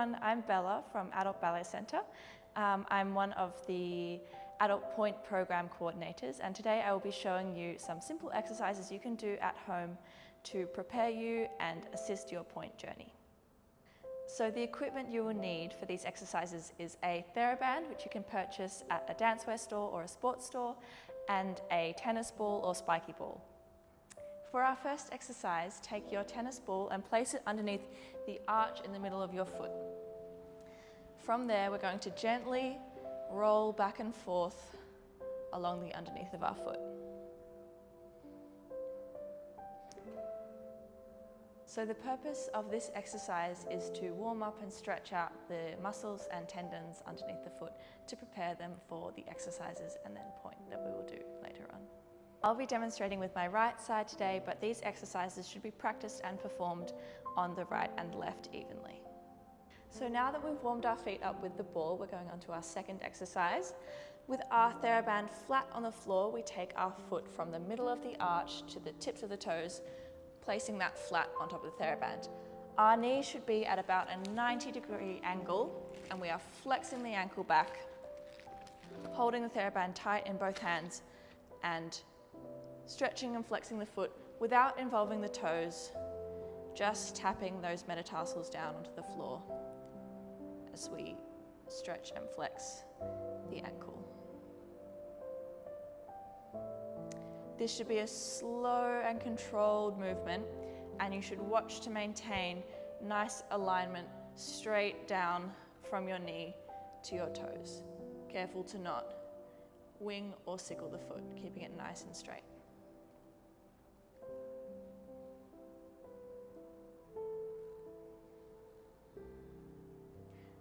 everyone, I'm Bella from Adult Ballet Centre. I'm one of the Adult Pointe program coordinators, and today I will be showing you some simple exercises you can do at home to prepare you and assist your Pointe journey. So the equipment you will need for these exercises is a TheraBand, which you can purchase at a dancewear store or a sports store, and a tennis ball or spiky ball. For our first exercise, take your tennis ball and place it underneath the arch in the middle of your foot. From there, we're going to gently roll back and forth along the underneath of our foot. So the purpose of this exercise is to warm up and stretch out the muscles and tendons underneath the foot to prepare them for the exercises and then Pointe that we will do later on. I'll be demonstrating with my right side today, but these exercises should be practiced and performed on the right and left evenly. So now that we've warmed our feet up with the ball, we're going on to our second exercise. With our TheraBand flat on the floor, we take our foot from the middle of the arch to the tips of the toes, placing that flat on top of the TheraBand. Our knee should be at about a 90-degree angle, and we are flexing the ankle back, holding the TheraBand tight in both hands, and stretching and flexing the foot without involving the toes, just tapping those metatarsals down onto the floor as we stretch and flex the ankle. This should be a slow and controlled movement, and you should watch to maintain nice alignment straight down from your knee to your toes. Careful to not wing or sickle the foot, keeping it nice and straight.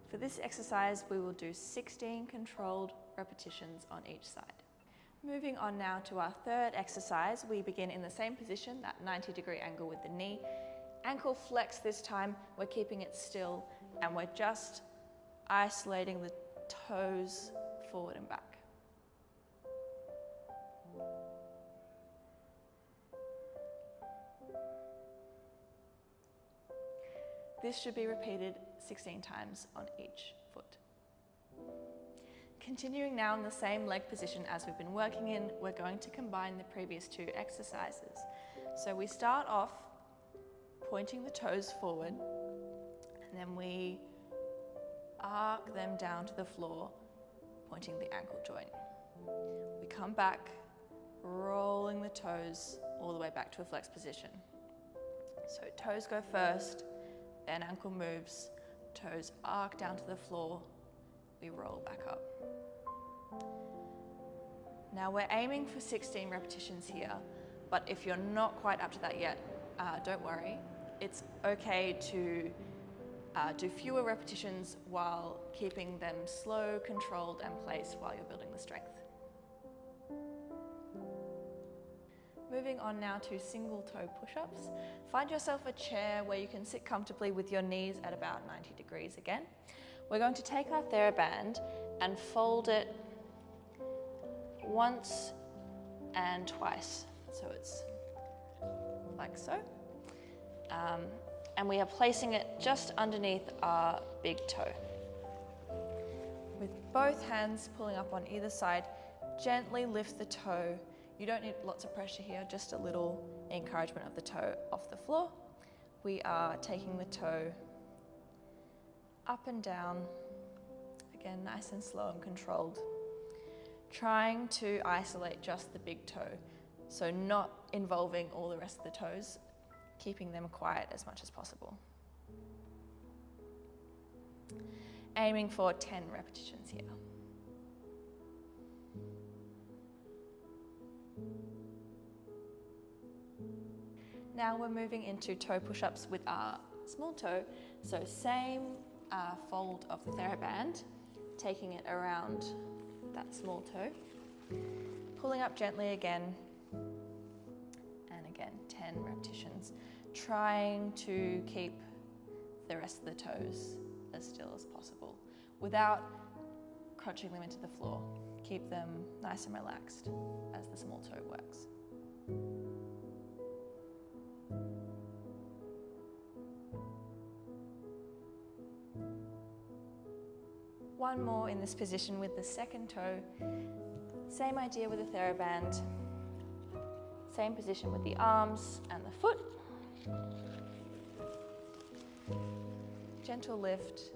For this exercise, we will do 16 controlled repetitions on each side. Moving on now to our third exercise, we begin in the same position, that 90-degree angle with the knee. Ankle flex this time, we're keeping it still, and we're just isolating the toes forward and back. This should be repeated 16 times on each foot. Continuing now in the same leg position as we've been working in, we're going to combine the previous two exercises. So we start off pointing the toes forward, and then we arc them down to the floor, pointing the ankle joint. We come back, rolling the toes all the way back to a flex position. So toes go first, then ankle moves, toes arc down to the floor, we roll back up. Now we're aiming for 16 repetitions here, but if you're not quite up to that yet, don't worry. It's okay to do fewer repetitions while keeping them slow, controlled, and placed while you're building the strength. Moving on now to single toe push-ups. Find yourself a chair where you can sit comfortably with your knees at about 90 degrees again. We're going to take our TheraBand and fold it once and twice. So it's like so. And we are placing it just underneath our big toe. With both hands pulling up on either side, gently lift the toe. You don't need lots of pressure here, just a little encouragement of the toe off the floor. We are taking the toe up and down, again nice and slow and controlled. Trying to isolate just the big toe, so not involving all the rest of the toes, keeping them quiet as much as possible. Aiming for 10 repetitions here. Now we're moving into toe push-ups with our small toe. So same fold of the TheraBand, taking it around that small toe, pulling up gently again, and again 10 repetitions, trying to keep the rest of the toes as still as possible without crunching them into the floor. Keep them nice and relaxed as the small toe works. One more in this position with the second toe. Same idea with the TheraBand. Same position with the arms and the foot. Gentle lift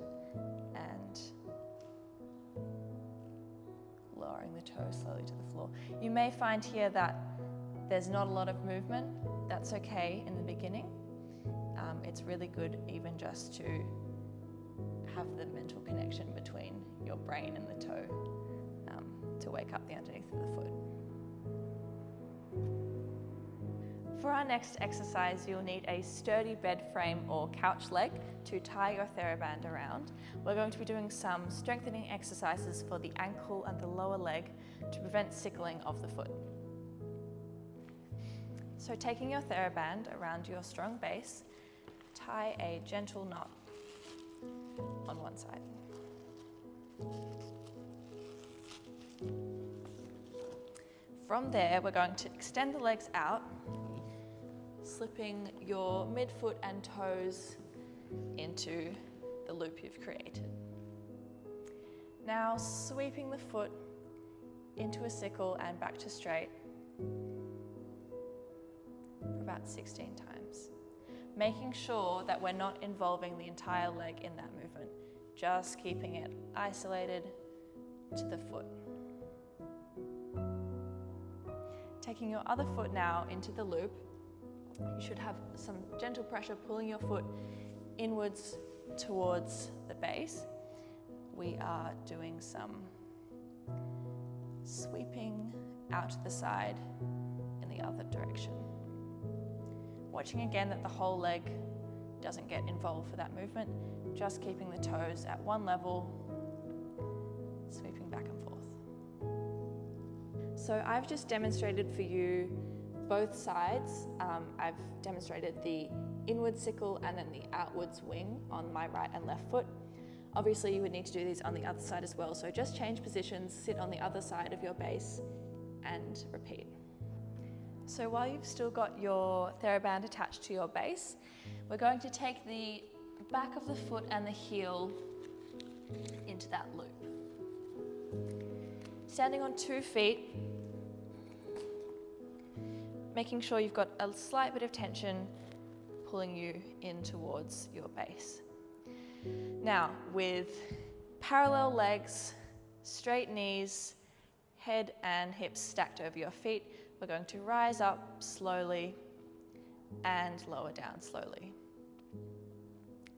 and lowering the toe slowly to the floor. You may find here that there's not a lot of movement. That's okay in the beginning. It's really good even just to have the mental connection between your brain and the toe to wake up the underneath of the foot. For our next exercise, you'll need a sturdy bed frame or couch leg to tie your TheraBand around. We're going to be doing some strengthening exercises for the ankle and the lower leg to prevent sickling of the foot. So taking your TheraBand around your strong base, tie a gentle knot on one side. From there, we're going to extend the legs out, slipping your midfoot and toes into the loop you've created. Now sweeping the foot into a sickle and back to straight for about 16 times. Making sure that we're not involving the entire leg in that movement, just keeping it isolated to the foot. Taking your other foot now into the loop, you should have some gentle pressure pulling your foot inwards towards the base. We are doing some sweeping out to the side in the other direction. Watching again that the whole leg doesn't get involved for that movement, just keeping the toes at one level, sweeping back and forth. So I've just demonstrated for you both sides. I've demonstrated the inward sickle and then the outward swing on my right and left foot. Obviously you would need to do these on the other side as well, so just change positions, sit on the other side of your base and repeat. So while you've still got your TheraBand attached to your base, we're going to take the back of the foot and the heel into that loop. Standing on 2 feet, making sure you've got a slight bit of tension pulling you in towards your base. Now, with parallel legs, straight knees, head and hips stacked over your feet, we're going to rise up slowly and lower down slowly.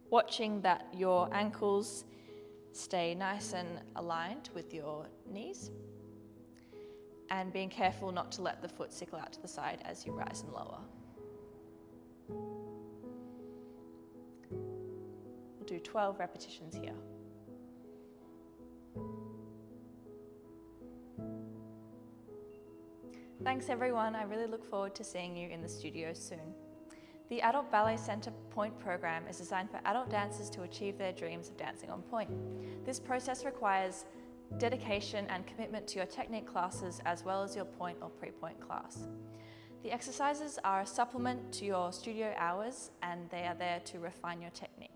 Watching that your ankles stay nice and aligned with your knees, and being careful not to let the foot sickle out to the side as you rise and lower. We'll do 12 repetitions here. Thanks everyone, I really look forward to seeing you in the studio soon. The Adult Ballet Centre Pointe program is designed for adult dancers to achieve their dreams of dancing on pointe. This process requires dedication and commitment to your technique classes as well as your pointe or pre-pointe class. The exercises are a supplement to your studio hours and they are there to refine your technique.